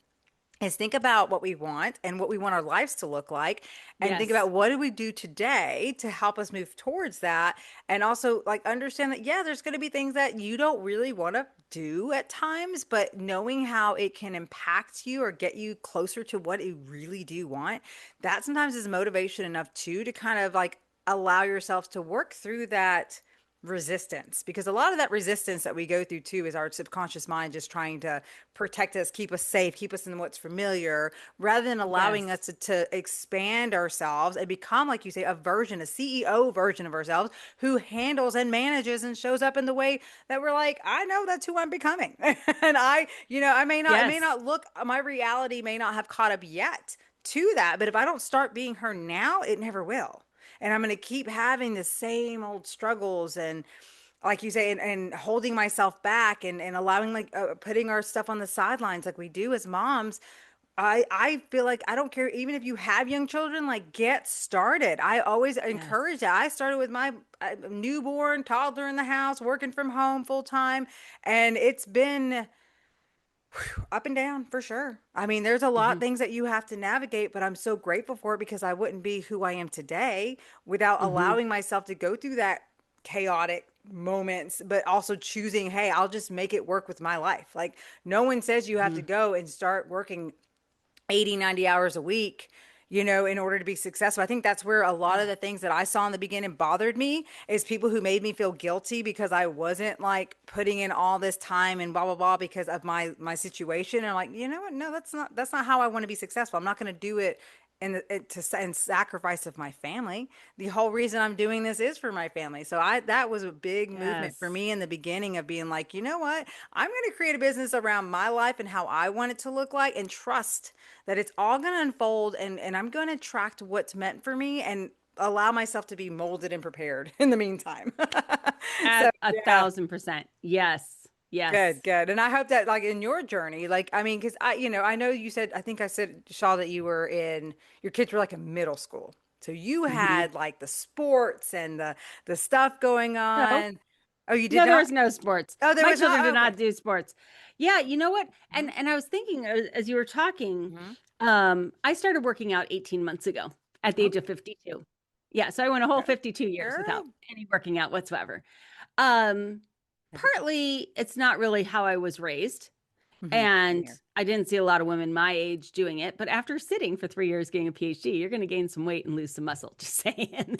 S3: is think about what we want and what we want our lives to look like, and think
S2: Yes.
S3: about what do we do today to help us move towards that. And also like understand that, yeah, there's going to be things that you don't really want to do at times, but knowing how it can impact you or get you closer to what you really do want, that sometimes is motivation enough too to kind of like allow yourself to work through that resistance, because a lot of that resistance that we go through too is our subconscious mind just trying to protect us, keep us safe, keep us in what's familiar, rather than allowing us
S2: Yes.
S3: to expand ourselves and become, like you say, a CEO version of ourselves who handles and manages and shows up in the way that we're like, I know that's who I'm becoming. And I may not, it may
S2: Yes.
S3: not look, my reality may not have caught up yet to that, but if I don't start being her now, it never will. And I'm going to keep having the same old struggles, and like you say, and holding myself back, and allowing like putting our stuff on the sidelines like we do as moms. I feel like I don't care, even if you have young children, like get started. I always
S2: Yes.
S3: encourage that. I started with my newborn toddler in the house, working from home full time, and it's been up and down for sure. I mean, there's a lot of
S2: Hmm.
S3: things that you have to navigate, but I'm so grateful for it, because I wouldn't be who I am today without
S2: Hmm.
S3: allowing myself to go through that chaotic moments, but also choosing, hey, I'll just make it work with my life. Like, no one says you have to
S2: Hmm.
S3: go and start working 80, 90 hours a week, in order to be successful. I think that's where a lot of
S2: Yeah.
S3: the things that I saw in the beginning bothered me, is people who made me feel guilty because I wasn't like putting in all this time and blah blah blah because of my situation. And I'm like, you know what? No, that's not how I want to be successful. I'm not going to do it and sacrifice of my family. The whole reason I'm doing this is for my family. So that was a big movement for
S2: Yes.
S3: me in the beginning of being like, you know what? I'm going to create a business around my life and how I want it to look like, and trust that it's all going to unfold, and I'm going to attract what's meant for me, and allow myself to be molded and prepared in the meantime. So,
S2: At a
S3: yeah.
S2: 1000%. Yes.
S3: Good,
S2: Yes.
S3: good. And I hope that like in your journey, like I mean, because I know you said, I think I said, Shaw, that your kids were like in middle school. So you
S2: Hmm.
S3: had like the sports and the stuff going
S2: No,
S3: on. Oh, you did
S2: no, there
S3: not?
S2: was no sports.
S3: Oh, there
S2: My
S3: was not.
S2: children did
S3: Oh, okay.
S2: not do sports. Yeah, you know what?
S3: Hmm.
S2: And I was thinking as you were talking,
S3: Hmm.
S2: I started working out 18 months ago at the age of
S3: Okay.
S2: 52. Yeah, so I went a whole
S3: Good.
S2: 52 years without
S3: Girl.
S2: any working out whatsoever. Um,
S3: Had to keep.
S2: Partly it's not really how I was raised.
S3: Hmm.
S2: And
S3: Here.
S2: I didn't see a lot of women my age doing it. But after sitting for 3 years getting a PhD, you're going to gain some weight and lose some muscle, just saying.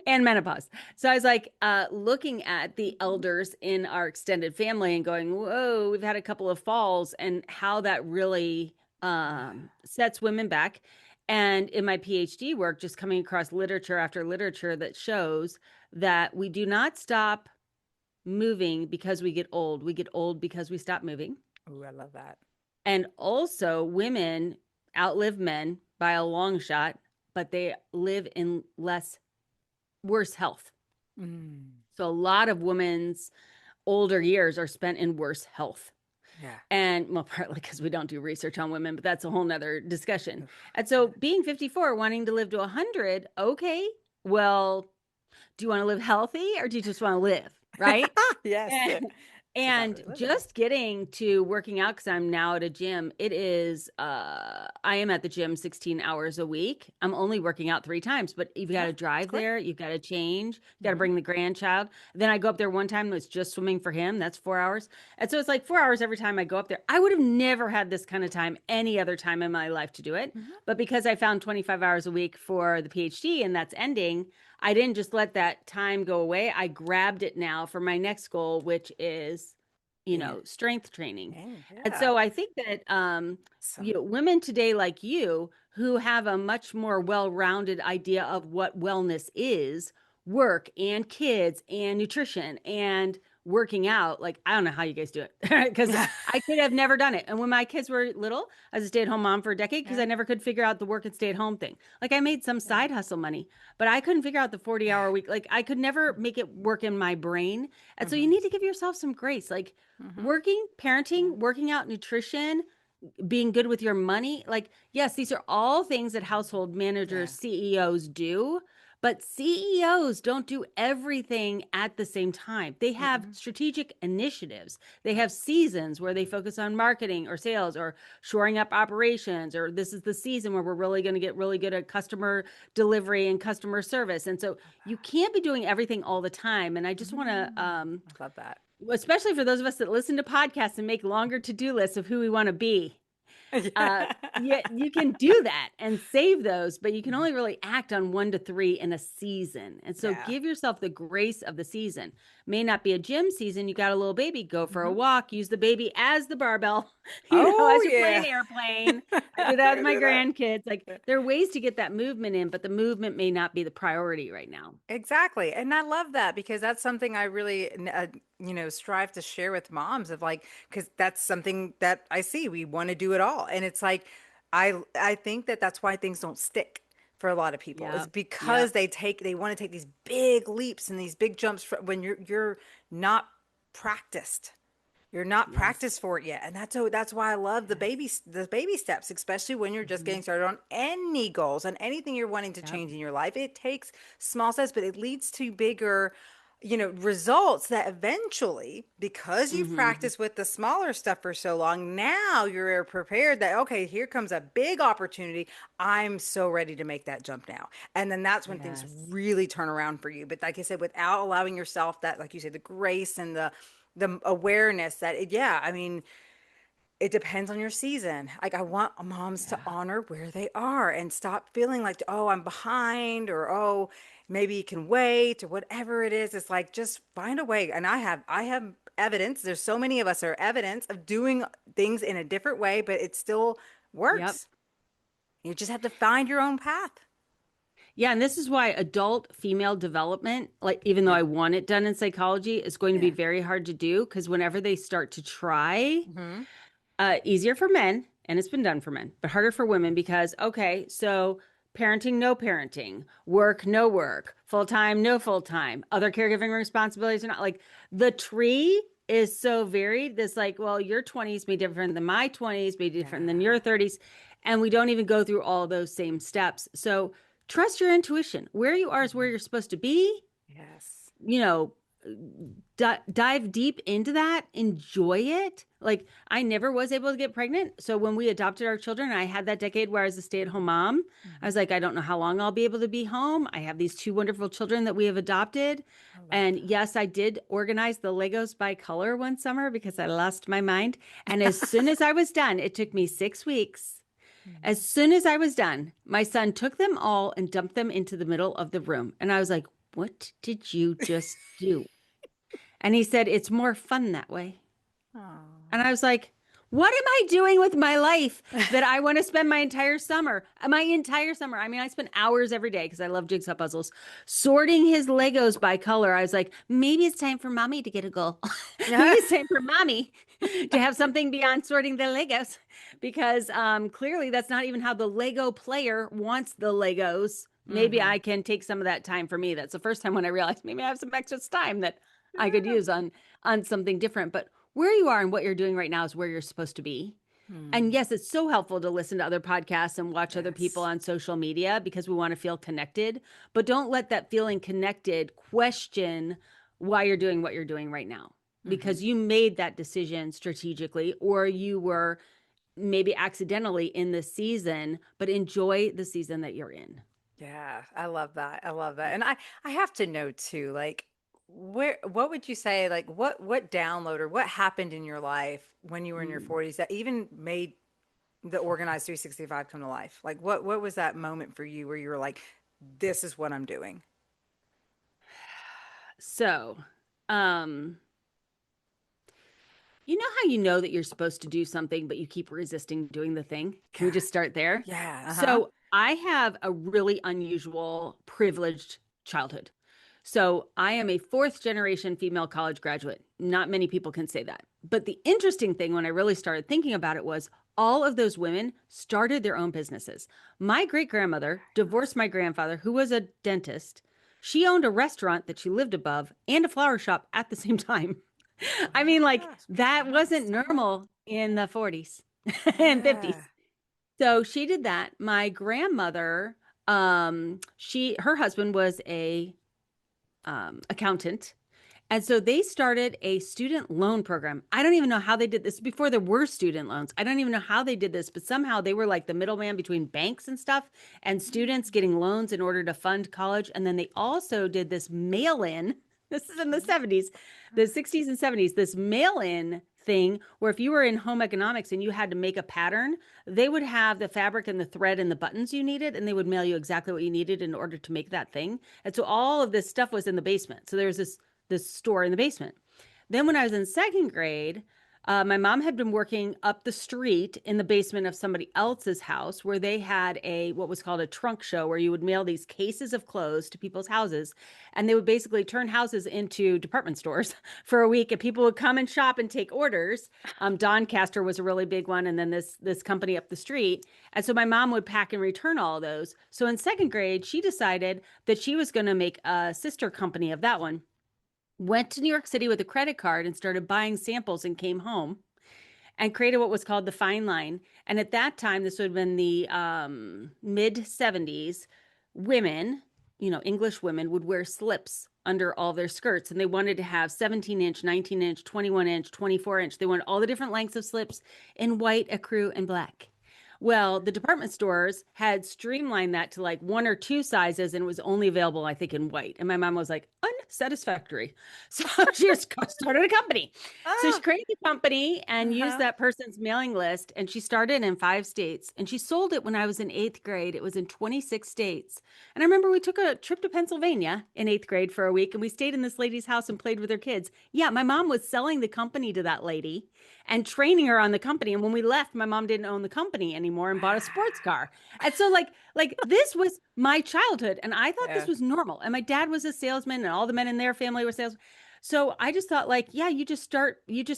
S2: And menopause. So I was like looking at the elders in our extended family and going, whoa, we've had a couple of falls, and how that really
S3: Yeah.
S2: sets women back. And in my PhD work, just coming across literature after literature that shows that we do not stop moving because we get old. We get old because we stop moving.
S3: Oh, I love that.
S2: And also, women outlive men by a long shot, but they live in worse health.
S3: Mm.
S2: So, a lot of women's older years are spent in worse health.
S3: Yeah.
S2: And well, partly because we don't do research on women, but that's a whole nother discussion.
S3: Oof.
S2: And so, being 54, wanting to live to 100, okay, well, do you want to live healthy or do you just want to live? Right.
S3: Yes. It's about
S2: And
S3: really living.
S2: just getting to working out, because I'm now at a gym, I am at the gym 16 hours a week. I'm only working out 3 times, but you've got
S3: Yeah,
S2: to
S3: it's
S2: drive
S3: quick.
S2: there, you've got to change, you got to
S3: Hmm.
S2: bring the grandchild. Then I go up there one time, it's just swimming for him. That's 4 hours. And so it's like 4 hours every time I go up there. I would have never had this kind of time any other time in my life to do it.
S3: Hmm.
S2: But because I found 25 hours a week for the PhD and that's ending, I didn't just let that time go away. I grabbed it now for my next goal, which is,
S3: Yeah.
S2: strength training. And
S3: Yeah.
S2: so I think that,
S3: Awesome.
S2: women today like you who have a much more well-rounded idea of what wellness is, work and kids and nutrition and working out, like I don't know how you guys do it because
S3: Yeah.
S2: I could have never done it. And when my kids were little, I was a stay-at-home mom for a decade because I
S3: Yeah.
S2: never could figure out the work and stay-at-home thing. Like I made some
S3: Yeah.
S2: side hustle money, but I couldn't figure out the 40-hour week. Like I could never make it work in my brain. And so you
S3: Hmm.
S2: need to give yourself some grace. Like
S3: Hmm.
S2: working,
S3: Yeah.
S2: parenting, working out, nutrition, being good with your money. Like, yes, these are all things that household managers,
S3: Yeah.
S2: CEOs do, But CEOs don't do everything at the same time. They have
S3: Mm-mm.
S2: strategic initiatives. They have seasons where they focus on marketing or sales or shoring up operations, or this is the season where we're really going to get really good at customer delivery and customer service. And so you can't be doing everything all the time. And I just want to,
S3: I love that.
S2: especially for those of us that listen to podcasts and make longer to-do lists of who we want to be, yeah, you can do that and save those, but you can only really act on 1 to 3 in a season. And so
S3: Yeah.
S2: give yourself the grace of the season. May not be a gym season. You got a little baby, go for a
S3: Mhm.
S2: walk, use the baby as the barbell,
S3: Oh
S2: as you're playing
S3: yeah.
S2: airplane. I do
S3: I
S2: that with
S3: can
S2: my
S3: do that.
S2: grandkids. Like there are ways to get that movement in, but the movement may not be the priority right now.
S3: Exactly. And I love that because that's something I really, strive to share with moms of like, because that's something that I see. We want to do it all. And it's like, I think that that's why things don't stick for a lot of people. It's
S2: Yep.
S3: because
S2: Yep.
S3: they want to take these big leaps and these big jumps when you're not practiced. You're not
S2: Yes.
S3: practiced for it yet. And that's why I love
S2: Yes.
S3: the baby steps, especially when you're just
S2: Mhm.
S3: getting started on any goals, on anything you're wanting to
S2: Yep.
S3: change in your life. It takes small steps, but it leads to bigger, results that eventually, because you've
S2: Hmm.
S3: practiced with the smaller stuff for so long, now you're prepared that, okay, here comes a big opportunity. I'm so ready to make that jump now. And then that's when things
S2: Yes.
S3: really turn around for you. But like I said, without allowing yourself that, like you said, the grace and the awareness that yeah, I mean, it depends on your season. Like I want moms to
S2: Yeah.
S3: honor where they are and stop feeling like, oh, I'm behind, or oh, maybe you can wait, or whatever it is. It's like just find a way. And I have evidence. There's so many of us are evidence of doing things in a different way, but it still
S2: Yep.
S3: works. You just have to find your own path.
S2: Yeah, and this is why adult female development, like even though
S3: Yeah.
S2: I want it done in psychology, is going to be
S3: Yeah.
S2: very hard to do because whenever they start to try,
S3: Hmm.
S2: easier for men, and it's been done for men, but harder for women because, okay, so parenting, no parenting, work, no work, full time, no full time, other caregiving responsibilities are not like the tree is so varied. This like, well, your 20s may be different than my 20s, may be different than your
S3: Yeah.
S2: 30s. And we don't even go through all those same steps. So trust your intuition. Where you are is where
S3: Mhm.
S2: you're supposed to be.
S3: Yes.
S2: You know, dive deep into that, enjoy it. Like I never was able to get pregnant. So when we adopted our children, I had that decade where I was a stay-at-home mom. I was
S3: Hmm.
S2: like, I don't know how long I'll be able to be home. I have these 2 wonderful children that we have adopted.
S3: I love
S2: And
S3: that.
S2: yes, I did organize the Legos by color one summer because I lost my mind. And as soon as I was done, it took me 6 weeks. As
S3: Mhm.
S2: soon as I was done, my son took them all and dumped them into the middle of the room. And I was like, what did you just do? And he said, it's more fun that way. And I
S3: Aw.
S2: was like, what am I doing with my life that I want to spend my entire summer? My entire summer. I mean, I spent hours every day because I love jigsaw puzzles, sorting his Legos by color. I was like, maybe it's time for mommy to get a goal. Maybe it's time for mommy to have something beyond sorting the Legos because clearly that's not even how the Lego player wants the Legos. Maybe
S3: Hmm.
S2: I can take some of that time for me. That's the first time when I realized maybe I have some extra time that I could use on something different. But where you are and what you're doing right now is where you're supposed to be. And
S3: Hmm.
S2: yes, it's so helpful to listen to other podcasts and watch other people
S3: Yes.
S2: on social media because we want to feel connected. But don't let that feeling connected question why you're doing what you're doing right now
S3: Hmm.
S2: because you made that decision strategically or you were maybe accidentally in the season, but enjoy the season that you're in.
S3: Yeah, I love that. I love that. And I have to know too, like what would you say, like what download or what happened in your life when you were in your
S2: Mm.
S3: 40s that even made the organized 365 come to life? Like what was that moment for you where you were like, this is what I'm doing?
S2: So, um, you know how you know that you're supposed to do something, but you keep resisting doing the thing? Can we
S3: Yeah.
S2: just start there?
S3: Yeah. Uh-huh.
S2: So, I have a really unusual, privileged childhood. So, I am a fourth generation female college graduate. Not many people can say that. But the interesting thing when I really started thinking about it was all of those women started their own businesses. My great grandmother divorced my grandfather, who was a dentist. She owned a restaurant that she lived above and a flower shop at the same time. I mean, like
S3: Yes.
S2: that wasn't
S3: Yes. Uh-huh.
S2: normal in the 40s and
S3: Yeah.
S2: 50s. So she did that. My grandmother Her husband was a accountant. And so they started a student loan program. I don't even know how they did this before there were student loans. I don't even know how they did this, but somehow they were like the middleman between banks and stuff and students getting loans in order to fund college. And then they also did this mail in. This is in the 70s, the 60s and 70s, this mail in thing where if you were in home economics and you had to make a pattern, they would have the fabric and the thread and the buttons you needed, and they would mail you exactly what you needed in order to make that thing. And so all of this stuff was in the basement. So there was this store in the basement. Then when I was in second grade, my mom had been working up the street in the basement of somebody else's house where they had what was called a trunk show where you would mail these cases of clothes to people's houses, and they would basically turn houses into department stores for a week, and people would come and shop and take orders. Doncaster was a really big one, and then this company up the street. And so my mom would pack and return all of those. So in second grade, she decided that she was going to make a sister company of that one, went to New York City with a credit card and started buying samples and came home and created what was called the Fine Line. And at that time, this would have been the mid 70s, women, English women would wear slips under all their skirts. And they wanted to have 17-inch, 19-inch, 21-inch, 24-inch. They wanted all the different lengths of slips in white, ecru, and black. Well, the department stores had streamlined that to like one or two sizes, and it was only available, I think, in white. And my mom was like, unsatisfactory. So she just started a company. So she created a company and used that person's mailing list. And she started in 5 states. And she sold it when I was in 8th grade. It was in 26 states. And I remember we took a trip to Pennsylvania in 8th grade for a week, and we stayed in this lady's house and played with her kids. Yeah, my mom was selling the company to that lady and training her on the company. And when we left, my mom didn't own the company anymore and bought a sports car. And so like this was my childhood, and I thought this was normal. And my dad was a salesman, and all the men in their family were salesmen. So I just thought, like, yeah, you just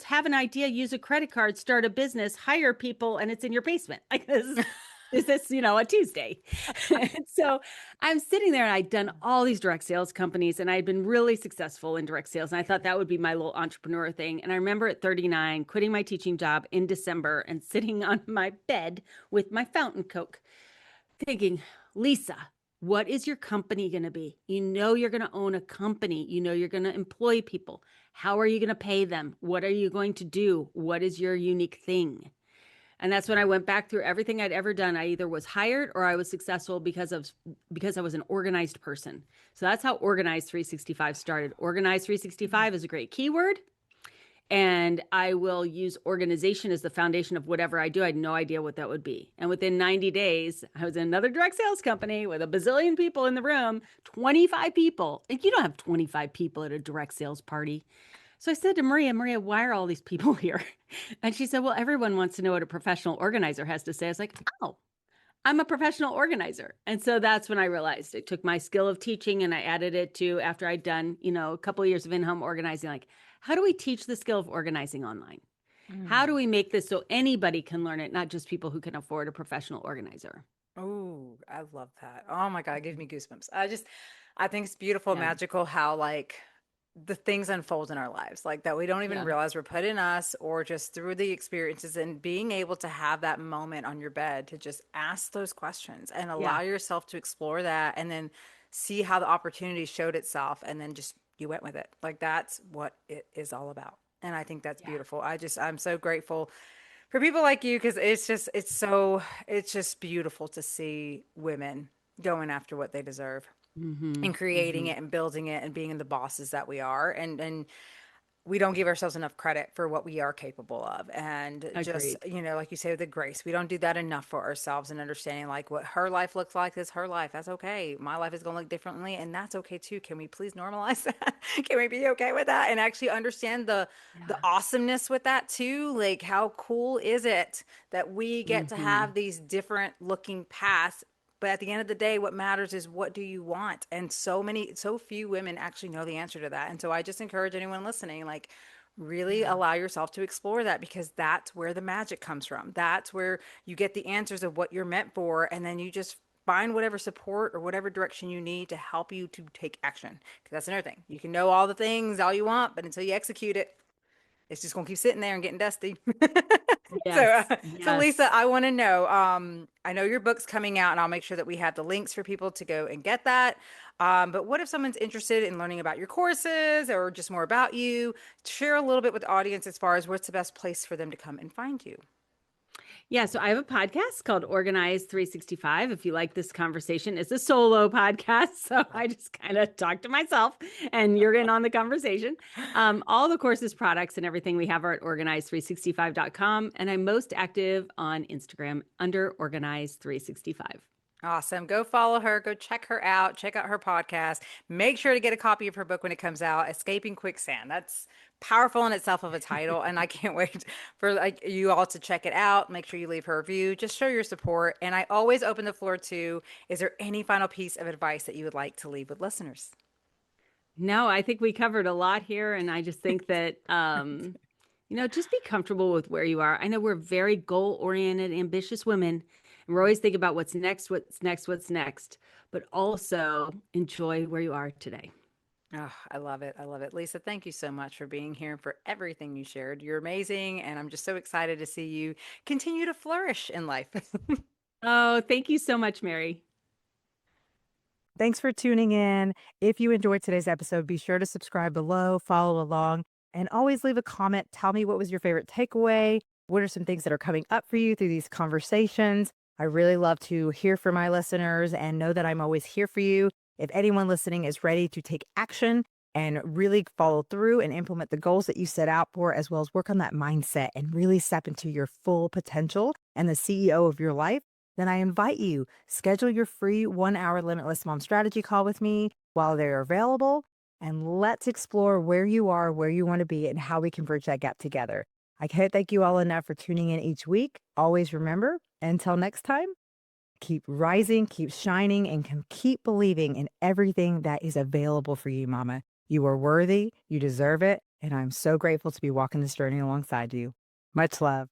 S2: have an idea, use a credit card, start a business, hire people, and it's in your basement. Like is this, a Tuesday? And so I'm sitting there, and I'd done all these direct sales companies, and I'd been really successful in direct sales. And I thought that would be my little entrepreneur thing. And I remember at 39, quitting my teaching job in December and sitting on my bed with my fountain Coke thinking, Lisa, what is your company going to be? You're going to own a company. You're going to employ people. How are you going to pay them? What are you going to do? What is your unique thing? And that's when I went back through everything I'd ever done. I either was hired or I was successful because I was an organized person. So that's how Organized 365 started. Organized 365 is a great keyword. And I will use organization as the foundation of whatever I do. I had no idea what that would be. And within 90 days, I was in another direct sales company with a bazillion people in the room, 25 people. And you don't have 25 people at a direct sales party. So I said to Maria, why are all these people here? And she said, well, everyone wants to know what a professional organizer has to say. I was like, oh, I'm a professional organizer. And so that's when I realized it took my skill of teaching and I added it to, after I'd done, a couple of years of in-home organizing, like, how do we teach the skill of organizing online? How do we make this so anybody can learn it, not just people who can afford a professional organizer?
S3: Oh, I love that. Oh my God, it gives me goosebumps. I think it's beautiful, magical how like the things unfold in our lives, like that we don't even realize were put in us, or just through the experiences, and being able to have that moment on your bed to just ask those questions and allow yourself to explore that, and then see how the opportunity showed itself, and then just you went with it. Like that's what it is all about. And I think that's beautiful. I'm so grateful for people like you, because it's just beautiful to see women going after what they deserve and creating it and building it and being the bosses that we are. And we don't give ourselves enough credit for what we are capable of. And just,
S2: Agreed.
S3: like you say, with the grace, we don't do that enough for ourselves, and understanding like what her life looks like is her life. That's okay. My life is going to look differently, and that's okay too. Can we please normalize that? Can we be okay with that? And actually understand the awesomeness with that too. Like, how cool is it that we get to have these different looking paths? But at the end of the day, what matters is, what do you want? And so few women actually know the answer to that. And so I just encourage anyone listening, like, really allow yourself to explore that, because that's where the magic comes from. That's where you get the answers of what you're meant for. And then you just find whatever support or whatever direction you need to help you to take action. Because that's another thing. You can know all the things all you want, but until you execute it, It's just gonna keep sitting there and getting dusty. So,
S2: Yes,
S3: so Lisa,
S2: yes.
S3: I want to know. I know your book's coming out, and I'll make sure that we have the links for people to go and get that. But what if someone's interested in learning about your courses or just more about you? Share a little bit with the audience as far as what's the best place for them to come and find you.
S2: Yeah, so I have a podcast called Organize 365. If you like this conversation, it's a solo podcast. So I just kind of talk to myself and you're in on the conversation. All the courses, products, and everything we have are at organize365.com. And I'm most active on Instagram under Organize 365.
S3: Awesome. Go follow her. Go check her out. Check out her podcast. Make sure to get a copy of her book when it comes out, Escaping Quicksand. That's powerful in itself of a title, and I can't wait for like you all to check it out. Make sure you leave her review. Just show your support. And I always open the floor to, is there any final piece of advice that you would like to leave with listeners?
S2: No, I think we covered a lot here. And I just think that, just be comfortable with where you are. I know we're very goal oriented, ambitious women. And we're always thinking about what's next, what's next, what's next, but also enjoy where you are today.
S3: Oh, I love it. I love it. Lisa, thank you so much for being here and for everything you shared. You're amazing. And I'm just so excited to see you continue to flourish in life.
S2: Oh, thank you so much, Mary.
S1: Thanks for tuning in. If you enjoyed today's episode, be sure to subscribe below, follow along, and always leave a comment. Tell me what was your favorite takeaway. What are some things that are coming up for you through these conversations? I really love to hear from my listeners and know that I'm always here for you. If anyone listening is ready to take action and really follow through and implement the goals that you set out for, as well as work on that mindset and really step into your full potential and the CEO of your life, then I invite you, schedule your free 1 hour limitless mom strategy call with me while they're available. And let's explore where you are, where you want to be, and how we can bridge that gap together. I can't thank you all enough for tuning in each week. Always remember, until next time, keep rising, keep shining, and keep believing in everything that is available for you, Mama. You are worthy, you deserve it, and I'm so grateful to be walking this journey alongside you. Much love.